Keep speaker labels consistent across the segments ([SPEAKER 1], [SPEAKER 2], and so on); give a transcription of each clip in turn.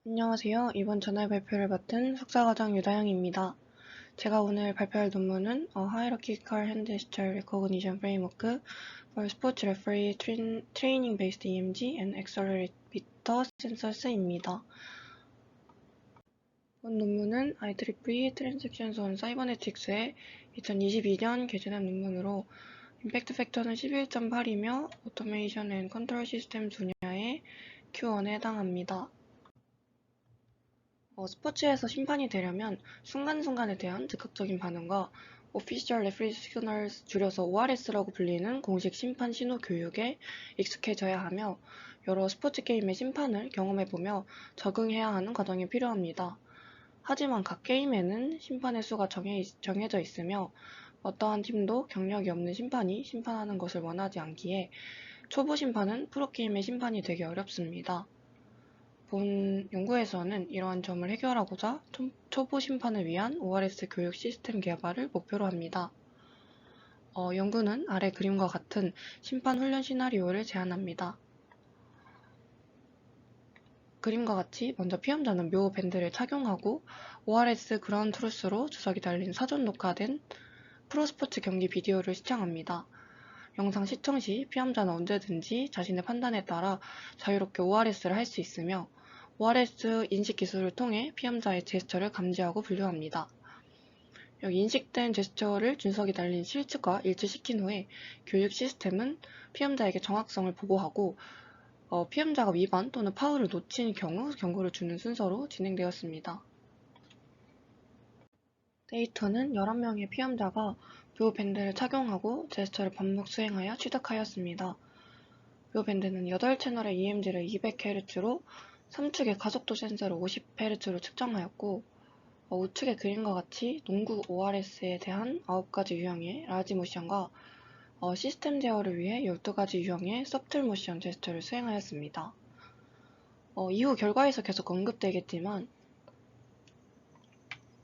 [SPEAKER 1] 안녕하세요. 이번 저널 발표를 맡은 석사과정 유다영입니다. 제가 오늘 발표할 논문은 Hierarchical Hand Gesture Recognition Framework for Sports Referee Training Based EMG and Accelerometer Sensors입니다. 본 논문은 IEEE Transactions on Cybernetics의 2022년 개정한 논문으로 임팩트 팩터는 11.8이며 오토메이션 앤 컨트롤 시스템 분야의 Q1에 해당합니다. 스포츠에서 심판이 되려면 순간순간에 대한 즉각적인 반응과 Official Referee Signals 줄여서 ORS라고 불리는 공식 심판 신호 교육에 익숙해져야 하며 여러 스포츠 게임의 심판을 경험해보며 적응해야 하는 과정이 필요합니다. 하지만 각 게임에는 심판의 수가 정해져 있으며 어떠한 팀도 경력이 없는 심판이 심판하는 것을 원하지 않기에 초보 심판은 프로게임의 심판이 되기 어렵습니다. 본 연구에서는 이러한 점을 해결하고자 초보 심판을 위한 ORS 교육 시스템 개발을 목표로 합니다. 연구는 아래 그림과 같은 심판 훈련 시나리오를 제안합니다. 그림과 같이 먼저 피험자는 묘 밴드를 착용하고 ORS 그라운드 트루스로 주석이 달린 사전 녹화된 프로스포츠 경기 비디오를 시청합니다. 영상 시청 시 피험자는 언제든지 자신의 판단에 따라 자유롭게 ORS를 할 수 있으며 ORS 인식 기술을 통해 피험자의 제스처를 감지하고 분류합니다. 여기 인식된 제스처를 준석이 달린 실측과 일치시킨 후에 교육 시스템은 피험자에게 정확성을 보고하고 피험자가 위반 또는 파울을 놓친 경우 경고를 주는 순서로 진행되었습니다. 데이터는 11명의 피험자가 묘 밴드를 착용하고 제스처를 반복 수행하여 취득하였습니다. 묘 밴드는 8채널의 EMG를 200Hz로 3축의 가속도 센서를 50Hz로 측정하였고 우측의 그림과 같이 농구 ORS에 대한 9가지 유형의 라지 모션과 시스템 제어를 위해 12가지 유형의 서틀 모션 제스처를 수행하였습니다. 이후 결과에서 계속 언급되겠지만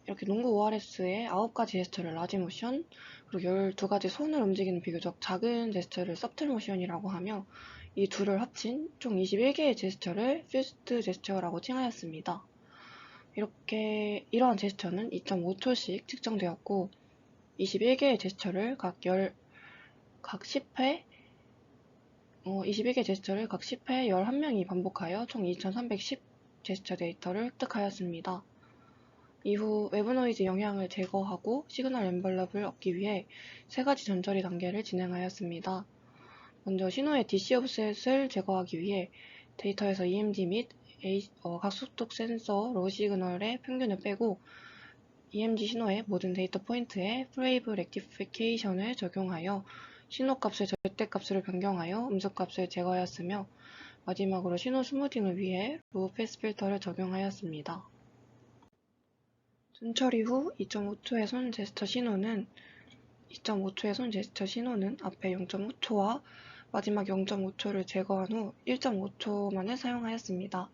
[SPEAKER 1] 이렇게 농구 ORS의 9가지 제스처를 라지 모션, 그리고 12가지 손을 움직이는 비교적 작은 제스처를 서틀 모션이라고 하며 이 둘을 합친 총 21개의 제스처를 퓨스트 제스처라고 칭하였습니다. 이러한 제스처는 2.5초씩 측정되었고 21개의 제스처를 각 10회 21개 제스처를 각 10회 11명이 반복하여 총 2310 제스처 데이터를 획득하였습니다. 이후 외부 노이즈 영향을 제거하고 시그널 엠벌럽을 얻기 위해 3가지 전처리 단계를 진행하였습니다. 먼저 신호의 DC 오프셋을 제거하기 위해 데이터에서 EMG 및 각속도 센서 로 시그널의 평균을 빼고 EMG 신호의 모든 데이터 포인트에 프레이브 렉티피케이션을 적용하여 신호값의 절대값으로 변경하여 음수값을 제거하였으며 마지막으로 신호 스무딩을 위해 로우 패스 필터를 적용하였습니다. 전처리 후 2.5초의 손 제스처 신호는 앞에 0.5초와 마지막 0.5초를 제거한 후 1.5초만을 사용하였습니다.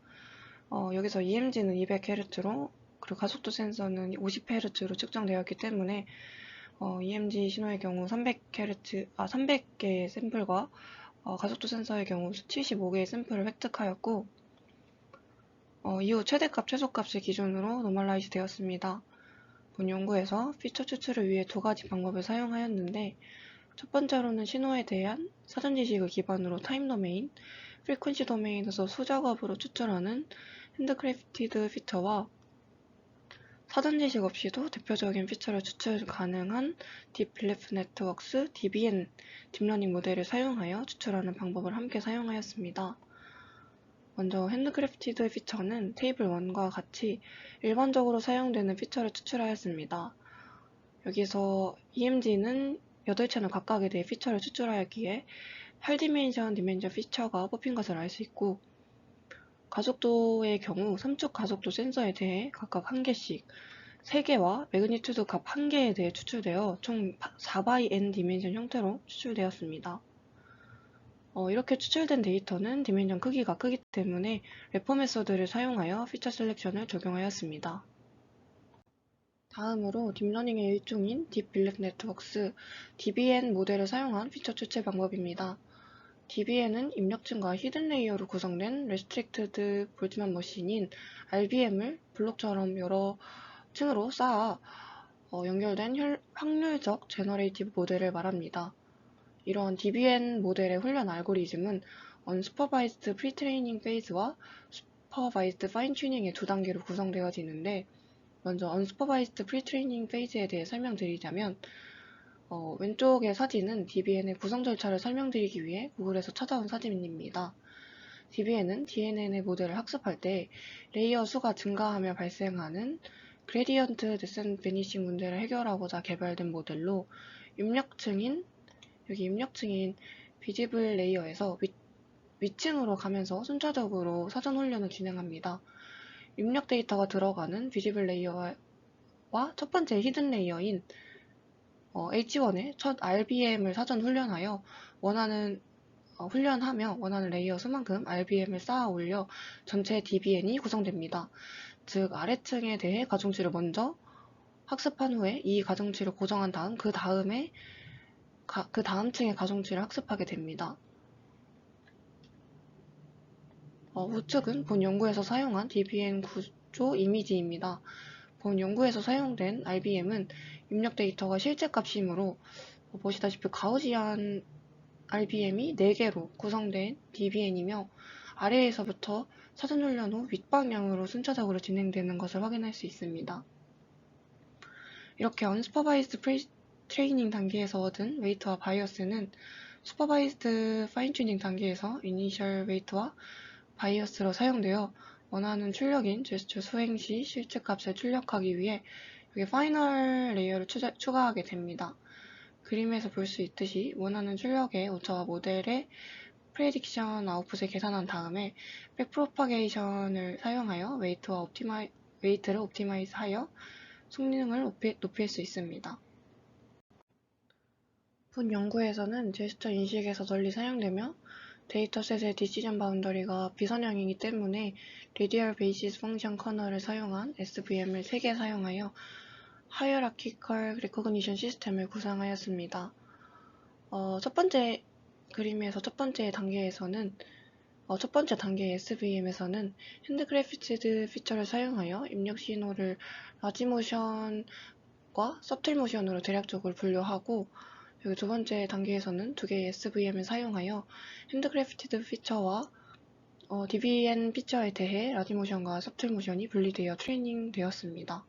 [SPEAKER 1] 여기서 EMG는 200Hz로 그리고 가속도 센서는 50Hz로 측정되었기 때문에 EMG 신호의 경우 300개의 샘플과 가속도 센서의 경우 75개의 샘플을 획득하였고 이후 최대값, 최소값을 기준으로 노멀라이즈 되었습니다. 본 연구에서 피처 추출을 위해 2가지 방법을 사용하였는데 첫 번째로는 신호에 대한 사전 지식을 기반으로 타임 도메인, 프리퀀시 도메인에서 수작업으로 추출하는 핸드크래프티드 피처와 사전 지식 없이도 대표적인 피처를 추출 가능한 딥 빌리프 네트워크스 DBN 딥러닝 모델을 사용하여 추출하는 방법을 함께 사용하였습니다. 먼저 핸드크래프티드 피처는 테이블 1과 같이 일반적으로 사용되는 피처를 추출하였습니다. 여기서 EMG는 8채널 각각에 대해 피처를 추출하였기에 8디멘션 피처가 뽑힌 것을 알 수 있고 가속도의 경우 3축 가속도 센서에 대해 각각 1개씩 3개와 매그니튜드 값 1개에 대해 추출되어 총 4x(n) 디멘션 형태로 추출되었습니다. 이렇게 추출된 데이터는 디멘션 크기가 크기 때문에 래퍼 메서드를 사용하여 피처 셀렉션을 적용하였습니다. 다음으로 딥러닝의 일종인 딥 빌리프 네트워크스 DBN 모델을 사용한 피처 추출 방법입니다. DBN은 입력층과 히든 레이어로 구성된 Restricted Boltzmann 머신인 RBM을 블록처럼 여러 층으로 쌓아 연결된 확률적 제너레이티브 모델을 말합니다. 이러한 DBN 모델의 훈련 알고리즘은 Unsupervised Pre-training Phase와 Supervised Fine-tuning의 두 단계로 구성되어지는데, 먼저 Unsupervised Pre-training Phase에 대해 설명드리자면, 왼쪽의 사진은 DBN의 구성 절차를 설명드리기 위해 구글에서 찾아온 사진입니다. DBN은 DNN의 모델을 학습할 때 레이어 수가 증가하며 발생하는 Gradient Descent Vanishing 문제를 해결하고자 개발된 모델로, 여기 입력층인 비지블 레이어에서 위층으로 가면서 순차적으로 사전 훈련을 진행합니다. 입력 데이터가 들어가는 비지블 레이어와 첫 번째 히든 레이어인 H1의 첫 RBM을 사전 훈련하며 원하는 레이어 수만큼 RBM을 쌓아 올려 전체 DBN이 구성됩니다. 즉, 아래층에 대해 가중치를 먼저 학습한 후에 이 가중치를 고정한 다음 그 다음 층의 가중치를 학습하게 됩니다. 우측은 본 연구에서 사용한 DBN 구조 이미지입니다. 본 연구에서 사용된 RBM은 입력 데이터가 실제 값이므로 보시다시피 가우시안 RBM이 4개로 구성된 DBN이며, 아래에서부터 사전 훈련 후 윗방향으로 순차적으로 진행되는 것을 확인할 수 있습니다. 이렇게 Unsupervised Pre-training 단계에서 얻은 웨이트와 바이어스는 Supervised Fine-tuning 단계에서 Initial Weight와 바이어스로 사용되어 원하는 출력인 제스처 수행 시 실제 값을 출력하기 위해 여기 파이널 레이어를 추가하게 됩니다. 그림에서 볼 수 있듯이 원하는 출력의 오차와 모델의 프레딕션 아웃풋을 계산한 다음에 백프로파게이션을 사용하여 웨이트를 옵티마이즈하여 성능을 높일 수 있습니다. 본 연구에서는 제스처 인식에서 널리 사용되며 데이터셋의 디시전 바운더리가 비선형이기 때문에 Radial Basis Function 커널을 사용한 SVM을 3개 사용하여 Hierarchical Recognition 시스템을 구상하였습니다. 첫 번째 단계의 SVM에서는 핸드크래프티드 피처를 사용하여 입력 신호를 라지모션과 서틀모션으로 대략적으로 분류하고, 여기 두 번째 단계에서는 2개의 SVM을 사용하여 핸드크래프티드 피처와 DBN 피처에 대해 라지모션과 서틀모션이 분리되어 트레이닝 되었습니다.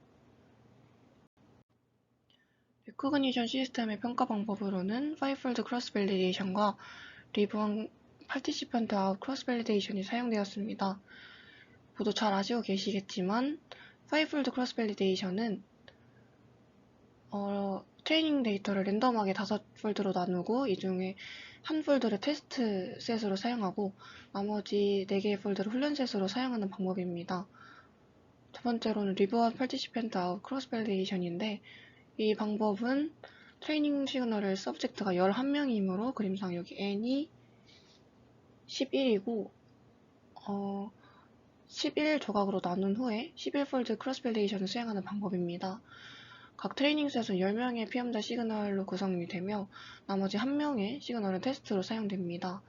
[SPEAKER 1] 레코그니션 시스템의 평가 방법으로는 파이폴드 크로스 밸리데이션과 리브원 파티시펀트 아웃 크로스 밸리데이션이 사용되었습니다. 모두 잘 아시고 계시겠지만 파이폴드 크로스 밸리데이션은 트레이닝 데이터를 랜덤하게 5폴드로 나누고 이 중에 한 폴드를 테스트 셋으로 사용하고 나머지 4개의 폴드를 훈련 셋으로 사용하는 방법입니다. 두 번째로는 리버원 파티시펀트 아웃 크로스 밸리데이션인데, 이 방법은 트레이닝 시그널을 서브젝트가 11명이므로 그림상 여기 n이 11이고 11 조각으로 나눈 후에 11폴드 크로스 밸리데이션을 수행하는 방법입니다. 각 트레이닝 셋은 10명의 피험자 시그널로 구성이 되며 나머지 1명의 시그널은 테스트로 사용됩니다.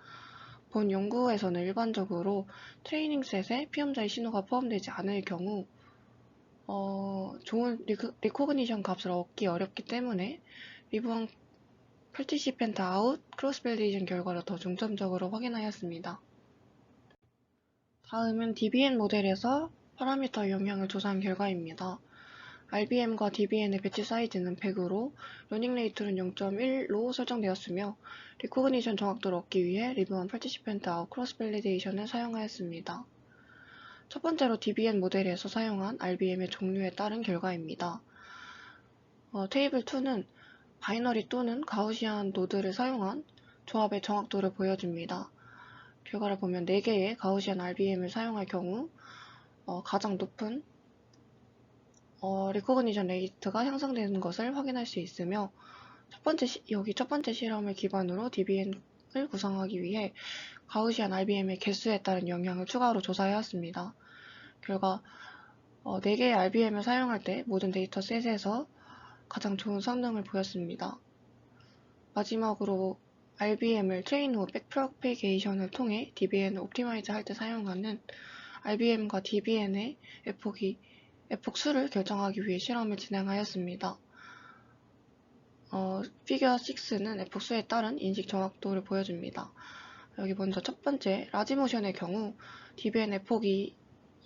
[SPEAKER 1] 본 연구에서는 일반적으로 트레이닝 셋에 피험자의 신호가 포함되지 않을 경우 좋은 리코그니션 값을 얻기 어렵기 때문에 리브원 파티시펜트 아웃 크로스 밸리데이션 결과를 더 중점적으로 확인하였습니다. 다음은 DBN 모델에서 파라미터 영향을 조사한 결과입니다. RBM과 DBN의 배치 사이즈는 100으로 러닝 레이트는 0.1로 설정되었으며 리코그니션 정확도를 얻기 위해 리브원 파티시펜트 아웃 크로스 밸리데이션을 사용하였습니다. 첫 번째로 DBN 모델에서 사용한 RBM의 종류에 따른 결과입니다. 테이블 2는 바이너리 또는 가우시안 노드를 사용한 조합의 정확도를 보여줍니다. 결과를 보면 4개의 가우시안 RBM을 사용할 경우 가장 높은 리코그니션 레이트가 향상되는 것을 확인할 수 있으며, 여기 첫 번째 실험을 기반으로 DBN을 구성하기 위해 가우시안 RBM의 개수에 따른 영향을 추가로 조사해왔습니다. 결과 4개의 RBM을 사용할 때 모든 데이터셋에서 가장 좋은 성능을 보였습니다. 마지막으로 RBM을 트레인 후 백프로피게이션을 통해 DBN을 옵티마이즈 할 때 사용하는 RBM과 DBN의 에폭 수를 결정하기 위해 실험을 진행하였습니다. 피겨 6는 에폭 수에 따른 인식 정확도를 보여줍니다. 여기 먼저 첫 번째 라지모션의 경우 DBN 에폭이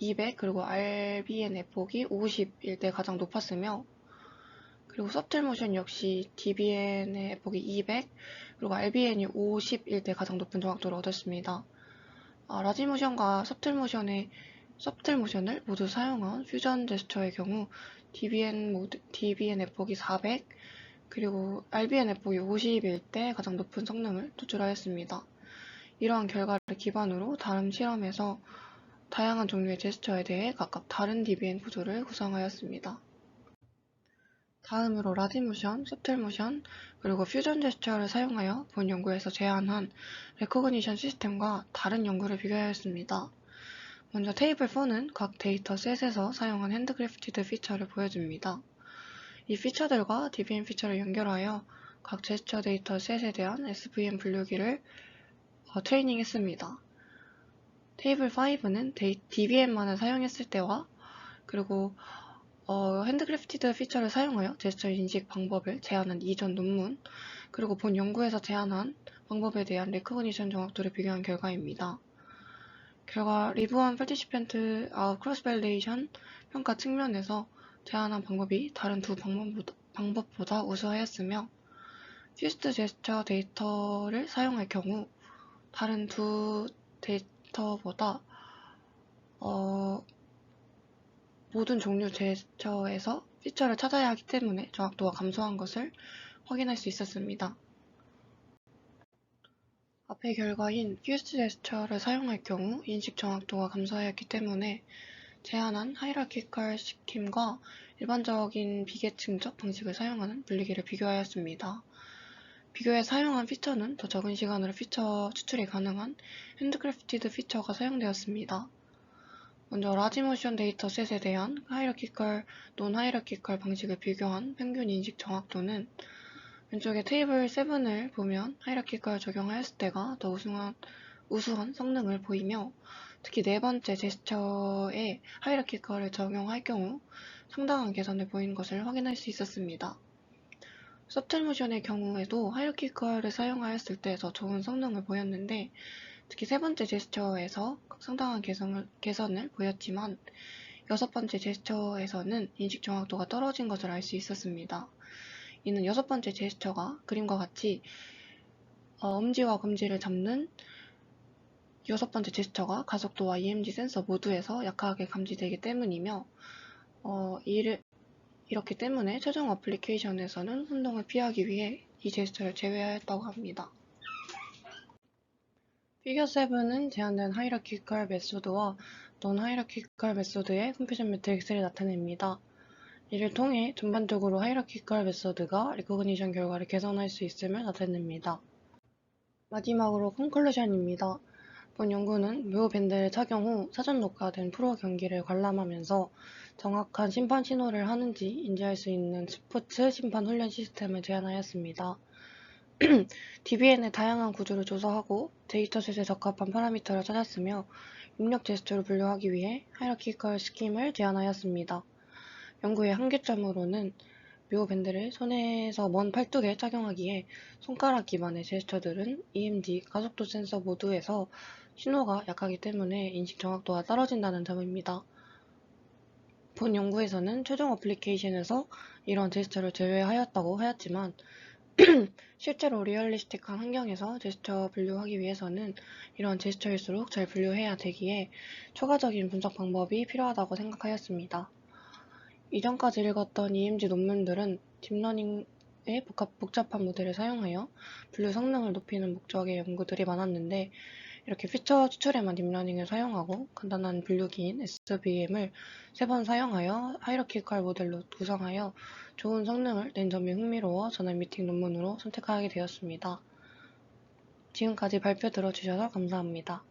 [SPEAKER 1] 200 그리고 RBN 에폭이 50일 때 가장 높았으며, 그리고 서틀모션 역시 DBN의 에폭이 200 그리고 RBN이 50일 때 가장 높은 정확도를 얻었습니다. 라지모션과 서틀모션을 모두 사용한 퓨전 제스처의 경우 DBN 에폭이 400 그리고 RBN 에폭이 50일 때 가장 높은 성능을 도출하였습니다. 이러한 결과를 기반으로 다른 실험에서 다양한 종류의 제스처에 대해 각각 다른 DBN 구조를 구성하였습니다. 다음으로 라디모션, 서틀모션, 그리고 퓨전 제스처를 사용하여 본 연구에서 제안한 레코그니션 시스템과 다른 연구를 비교하였습니다. 먼저 테이블 4는 각 데이터 셋에서 사용한 핸드크래프티드 피처를 보여줍니다. 이 피처들과 DBN 피처를 연결하여 각 제스처 데이터 셋에 대한 SVM 분류기를 트레이닝했습니다. 테이블 5는 DBN만을 사용했을 때와 그리고 핸드크래프티드 피처를 사용하여 제스처 인식 방법을 제안한 이전 논문, 그리고 본 연구에서 제안한 방법에 대한 레코그니션 정확도를 비교한 결과입니다. 결과 리뷰한 파티시펜트 크로스 밸리데이션 평가 측면에서 제안한 방법이 다른 두 방법보다 우수하였으며, 퓨스드 제스처 데이터를 사용할 경우 다른 두 데이터보다 모든 종류 제스처에서 피처를 찾아야 하기 때문에 정확도가 감소한 것을 확인할 수 있었습니다. 앞의 결과인 퓨스드 제스처를 사용할 경우 인식 정확도가 감소하였기 때문에 제안한 하이라키컬 스킴과 일반적인 비계층적 방식을 사용하는 분리기를 비교하였습니다. 비교해 사용한 피처는 더 적은 시간으로 피처 추출이 가능한 핸드크래프티드 피처가 사용되었습니다. 먼저 라지모션 데이터셋에 대한 하이라키컬, 논 하이라키컬 방식을 비교한 평균 인식 정확도는 왼쪽에 테이블 7을 보면 하이라키컬 적용하였을 때가 더 우수한 성능을 보이며, 특히 네 번째 제스처에 하이라키컬을 적용할 경우 상당한 개선을 보이는 것을 확인할 수 있었습니다. 서틀모션의 경우에도 하이라키컬을 사용하였을 때 더 좋은 성능을 보였는데, 특히 세 번째 제스처에서 상당한 개선을 보였지만 여섯 번째 제스처에서는 인식 정확도가 떨어진 것을 알 수 있었습니다. 이는 여섯 번째 제스처가 그림과 같이 엄지와 검지를 잡는 여섯 번째 제스처가 가속도와 EMG 센서 모두에서 약하게 감지되기 때문이며, 이렇기 때문에 최종 어플리케이션에서는 혼동을 피하기 위해 이 제스처를 제외하였다고 합니다. 피겨 7은 제한된 하이라키컬 메소드와 논 하이라키컬 메소드의 컴퓨전 매트릭스를 나타냅니다. 이를 통해 전반적으로 하이라키컬 메소드가 리코그니션 결과를 개선할 수 있음을 나타냅니다. 마지막으로 컨클루션입니다. 본 연구는 묘 밴드를 착용 후 사전 녹화된 프로 경기를 관람하면서 정확한 심판 신호를 하는지 인지할 수 있는 스포츠 심판 훈련 시스템을 제안하였습니다. DBN의 다양한 구조를 조사하고 데이터셋에 적합한 파라미터를 찾았으며 입력 제스처를 분류하기 위해 하이라키컬 스킴을 제안하였습니다. 연구의 한계점으로는 묘 밴드를 손에서 먼 팔뚝에 착용하기에 손가락 기반의 제스처들은 EMG, 가속도 센서 모두에서 신호가 약하기 때문에 인식 정확도가 떨어진다는 점입니다. 본 연구에서는 최종 어플리케이션에서 이런 제스처를 제외하였다고 하였지만 실제로 리얼리스틱한 환경에서 제스처 분류하기 위해서는 이런 제스처일수록 잘 분류해야 되기에 추가적인 분석 방법이 필요하다고 생각하였습니다. 이전까지 읽었던 EMG 논문들은 딥러닝의 복잡한 모델을 사용하여 분류 성능을 높이는 목적의 연구들이 많았는데, 이렇게 피처 추출에만 딥러닝을 사용하고 간단한 분류기인 SVM을 3번 사용하여 하이라키컬 모델로 구성하여 좋은 성능을 낸 점이 흥미로워 저널 미팅 논문으로 선택하게 되었습니다. 지금까지 발표 들어주셔서 감사합니다.